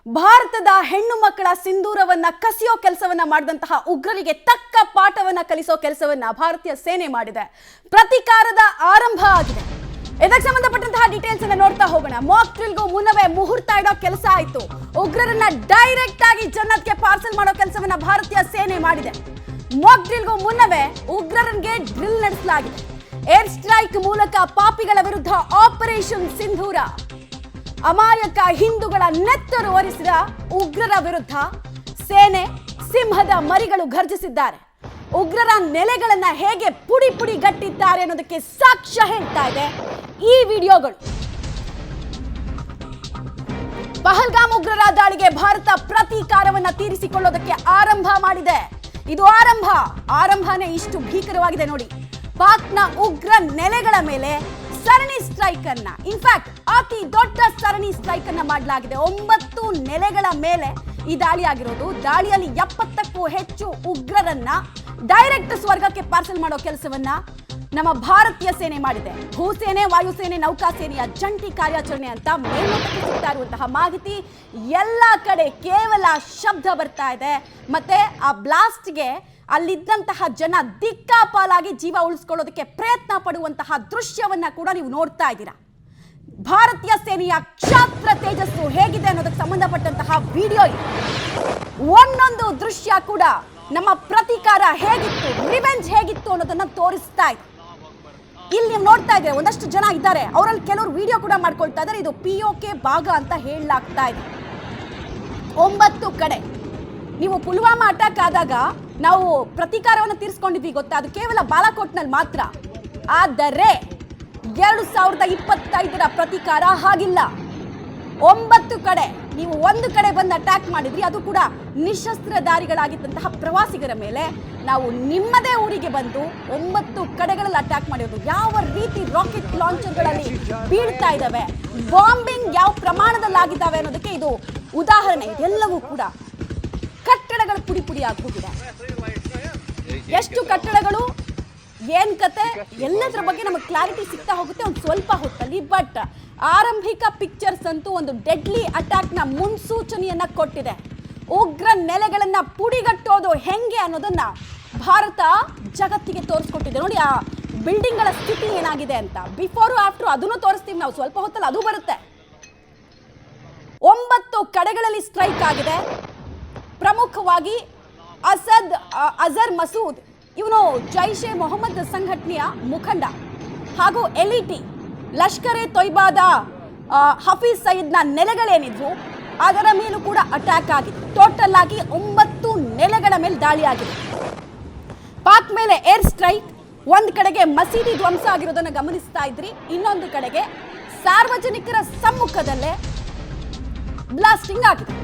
ಭಾರತದ ಹೆಣ್ಣು ಮಕ್ಕಳ ಸಿಂಧೂರವನ್ನ ಕಸಿಯೋ ಕೆಲಸವನ್ನ ಮಾಡಿದಂತಹ ಉಗ್ರರಿಗೆ ತಕ್ಕ ಪಾಠವನ್ನ ಕಲಿಸೋ ಕೆಲಸವನ್ನ ಭಾರತೀಯ ಸೇನೆ ಮಾಡಿದೆ. ಪ್ರತಿಕಾರದ ಆರಂಭ ಆಗಿದೆ. ಇದಕ್ಕೆ ಸಂಬಂಧಪಟ್ಟಂತಹ ಡೀಟೇಲ್ಸ್ ಅನ್ನ ನೋಡ್ತಾ ಹೋಗೋಣ. ಮಾಕ್ ಡ್ರಿಲ್ಗೂ ಮುನ್ನವೇ ಮುಹೂರ್ತ ಇಡೋ ಕೆಲಸ ಆಯ್ತು. ಉಗ್ರರನ್ನ ಡೈರೆಕ್ಟ್ ಆಗಿ ಜನ್ನತ್ಗೆ ಪಾರ್ಸಲ್ ಮಾಡೋ ಕೆಲಸವನ್ನ ಭಾರತೀಯ ಸೇನೆ ಮಾಡಿದೆ. ಮಾಕ್ ಡ್ರಿಲ್ಗೂ ಮುನ್ನವೇ ಉಗ್ರರಿಗೆ ಡ್ರಿಲ್ ನಡೆಸಲಾಗಿದೆ. ಏರ್ ಸ್ಟ್ರೈಕ್ ಮೂಲಕ ಪಾಪಿಗಳ ವಿರುದ್ಧ ಆಪರೇಷನ್ ಸಿಂಧೂರ. ಅಮಾಯಕ ಹಿಂದೂಗಳ ನೆತ್ತರು ಒರೆಸಿದ ಉಗ್ರರ ವಿರುದ್ಧ ಸೇನೆ ಸಿಂಹದ ಮರಿಗಳು ಘರ್ಜಿಸಿದ್ದಾರೆ. ಉಗ್ರರ ನೆಲೆಗಳನ್ನ ಹೇಗೆ ಪುಡಿ ಪುಡಿ ಗಟ್ಟಿದ್ದಾರೆ ಅನ್ನೋದಕ್ಕೆ ಸಾಕ್ಷ್ಯ ಹೇಳ್ತಾ ಇದೆ ಈ ವಿಡಿಯೋಗಳು. ಪಹಲ್ಗಾಮ್ ಉಗ್ರರ ದಾಳಿಗೆ ಭಾರತ ಪ್ರತೀಕಾರವನ್ನ ತೀರಿಸಿಕೊಳ್ಳೋದಕ್ಕೆ ಆರಂಭ ಮಾಡಿದೆ. ಇದು ಆರಂಭನೇ ಇಷ್ಟು ಭೀಕರವಾಗಿದೆ ನೋಡಿ. ಪಾಕ್ನ ಉಗ್ರ ನೆಲೆಗಳ ಮೇಲೆ ಸರಣಿ ಸ್ಟ್ರೈಕ್ ಅನ್ನ, ಇನ್ಫ್ಯಾಕ್ಟ್ ಅತಿ ದೊಡ್ಡ ಸರಣಿ ಸ್ಟ್ರೈಕ್ ಅನ್ನ ಮಾಡಲಾಗಿದೆ. 9 ನೆಲೆಗಳ ಮೇಲೆ ಈ ದಾಳಿ ಆಗಿರೋದು. ದಾಳಿಯಲ್ಲಿ 70ಕ್ಕೂ ಹೆಚ್ಚು ಉಗ್ರರನ್ನ ಡೈರೆಕ್ಟ್ ಸ್ವರ್ಗಕ್ಕೆ ಪಾರ್ಸಲ್ ಮಾಡೋ ಕೆಲಸವನ್ನ ನಮ್ಮ ಭಾರತೀಯ ಸೇನೆ ಮಾಡಿದೆ. ಭೂಸೇನೆ, ವಾಯುಸೇನೆ, ನೌಕಾಸೇನೆಯ ಜಂಟಿ ಕಾರ್ಯಾಚರಣೆ ಅಂತ ಮೇಲ್ನೋಟಕ್ಕೆ ಸಿಗ್ತಾ ಇರುವಂತಹ ಮಾಹಿತಿ. ಎಲ್ಲ ಕಡೆ ಕೇವಲ ಶಬ್ದ ಬರ್ತಾ ಇದೆ. ಮತ್ತೆ ಆ ಬ್ಲಾಸ್ಟ್ಗೆ ಅಲ್ಲಿದ್ದಂತಹ ಜನ ದಿಕ್ಕಾಪಾಲಾಗಿ ಜೀವ ಉಳಿಸ್ಕೊಳ್ಳೋದಕ್ಕೆ ಪ್ರಯತ್ನ ಪಡುವಂತಹ ದೃಶ್ಯವನ್ನ ಕೂಡ ನೀವು ನೋಡ್ತಾ ಇದ್ದೀರಾ. ಭಾರತೀಯ ಸೇನೆಯ ಕ್ಷಾತ್ರ ತೇಜಸ್ಸು ಹೇಗಿದೆ ಅನ್ನೋದಕ್ಕೆ ಸಂಬಂಧಪಟ್ಟಂತಹ ವಿಡಿಯೋ ಇದೆ. ಒಂದೊಂದು ದೃಶ್ಯ ಕೂಡ ನಮ್ಮ ಪ್ರತೀಕಾರ ಹೇಗಿತ್ತು, ರಿವೆಂಜ್ ಹೇಗಿತ್ತು ಅನ್ನೋದನ್ನ ತೋರಿಸ್ತಾ ಇದೆ. ಇಲ್ಲಿ ನೀವು ನೋಡ್ತಾ ಇದ್ದೀರಾ, ಒಂದಷ್ಟು ಜನ ಇದ್ದಾರೆ, ಅವರಲ್ಲಿ ಕೆಲವರು ವಿಡಿಯೋ ಕೂಡ ಮಾಡ್ಕೊಳ್ತಾ ಇದ್ದಾರೆ. ಇದು POK ಭಾಗ ಅಂತ ಹೇಳಲಾಗ್ತಾ ಇದೆ. 9 ಕಡೆ ನೀವು ಪುಲ್ವಾಮಾ ಅಟ್ಯಾಕ್ ಆದಾಗ ನಾವು ಪ್ರತೀಕಾರವನ್ನು ತೀರಿಸಿಕೊಂಡಿದ್ವಿ ಗೊತ್ತಾ, ಅದು ಕೇವಲ ಬಾಲಾಕೋಟ್ನಲ್ಲಿ ಮಾತ್ರ. ಆದರೆ 2025ರ ಪ್ರತೀಕಾರ ಹಾಗಿಲ್ಲ. 9 ಕಡೆ ನೀವು ಒಂದು ಕಡೆ ಬಂದು ಅಟ್ಯಾಕ್ ಮಾಡಿದ್ರಿ, ಅದು ಕೂಡ ನಿಶಸ್ತ್ರಧಾರಿಗಳಾಗಿದ್ದಂತಹ ಪ್ರವಾಸಿಗರ ಮೇಲೆ. ನಾವು ನಿಮ್ಮದೇ ಊರಿಗೆ ಬಂದು 9 ಕಡೆಗಳಲ್ಲಿ ಅಟ್ಯಾಕ್ ಮಾಡಿರೋದು. ಯಾವ ರೀತಿ ರಾಕೆಟ್ ಲಾಂಚರ್ಗಳಲ್ಲಿ ಬೀಳ್ತಾ ಇದ್ದಾವೆ, ಬಾಂಬಿಂಗ್ ಯಾವ ಪ್ರಮಾಣದಲ್ಲಾಗಿದ್ದಾವೆ ಅನ್ನೋದಕ್ಕೆ ಇದು ಉದಾಹರಣೆ. ಇದೆಲ್ಲವೂ ಕೂಡ ಕಟ್ಟಡಗಳು ಪುಡಿ ಪುಡಿ ಆಗೋಗಿದೆ. ಎಷ್ಟು ಕಟ್ಟಡಗಳು, ಏನ್ ಕತೆ, ಎಲ್ಲದರ ಬಗ್ಗೆ ನಮಗೆ ಕ್ಲಾರಿಟಿ ಸಿಗ್ತಾ ಹೋಗುತ್ತೆ ಒಂದು ಸ್ವಲ್ಪ ಹೊತ್ತಲ್ಲಿ. ಬಟ್ ಆರಂಭಿಕ ಪಿಕ್ಚರ್ಸ್ ಅಂತೂ ಒಂದು ಡೆಡ್ಲಿ ಅಟ್ಯಾಕ್ನ ಮುನ್ಸೂಚನೆಯನ್ನ ಕೊಟ್ಟಿದೆ. ಉಗ್ರ ನೆಲೆಗಳನ್ನ ಪುಡಿಗಟ್ಟೋದು ಹೆಂಗೆ ಅನ್ನೋದನ್ನ ಭಾರತ ಜಗತ್ತಿಗೆ ತೋರಿಸ್ಕೊಟ್ಟಿದೆ. ನೋಡಿ ಆ ಬಿಲ್ಡಿಂಗ್ಗಳ ಸ್ಥಿತಿ ಏನಾಗಿದೆ ಅಂತ. ಬಿಫೋರ್ ಆಫ್ಟರ್ ಅದನ್ನು ತೋರಿಸ್ತೀವಿ ನಾವು, ಸ್ವಲ್ಪ ಹೊತ್ತಲ್ಲಿ ಅದು ಬರುತ್ತೆ. 9 ಕಡೆಗಳಲ್ಲಿ ಸ್ಟ್ರೈಕ್ ಆಗಿದೆ. ಪ್ರಮುಖವಾಗಿ ಅಜರ್ ಮಸೂದ್, ಇವನು ಜೈಷ್ ಎ ಮೊಹಮ್ಮದ್ ಸಂಘಟನೆಯ ಮುಖಂಡ, ಹಾಗೂ LET ಲಷ್ಕರ್ ಎ ತೊಯ್ಬಾದ ಹಫೀಜ್ ಸಯೀದ್ನ ನೆಲೆಗಳೇನಿದ್ವು ಅದರ ಮೇಲೂ ಕೂಡ ಅಟ್ಯಾಕ್ ಆಗಿದೆ. ಟೋಟಲ್ ಆಗಿ 9 ನೆಲೆಗಳ ಮೇಲೆ ದಾಳಿ ಆಗಿದೆ. ಪಾಕ್ ಮೇಲೆ ಏರ್ ಸ್ಟ್ರೈಕ್, ಒಂದು ಕಡೆಗೆ ಮಸೀದಿ ಧ್ವಂಸ ಆಗಿರೋದನ್ನು ಗಮನಿಸ್ತಾ ಇದ್ರಿ, ಇನ್ನೊಂದು ಕಡೆಗೆ ಸಾರ್ವಜನಿಕರ ಸಮ್ಮುಖದಲ್ಲೇ ಬ್ಲಾಸ್ಟಿಂಗ್ ಆಗಿದೆ.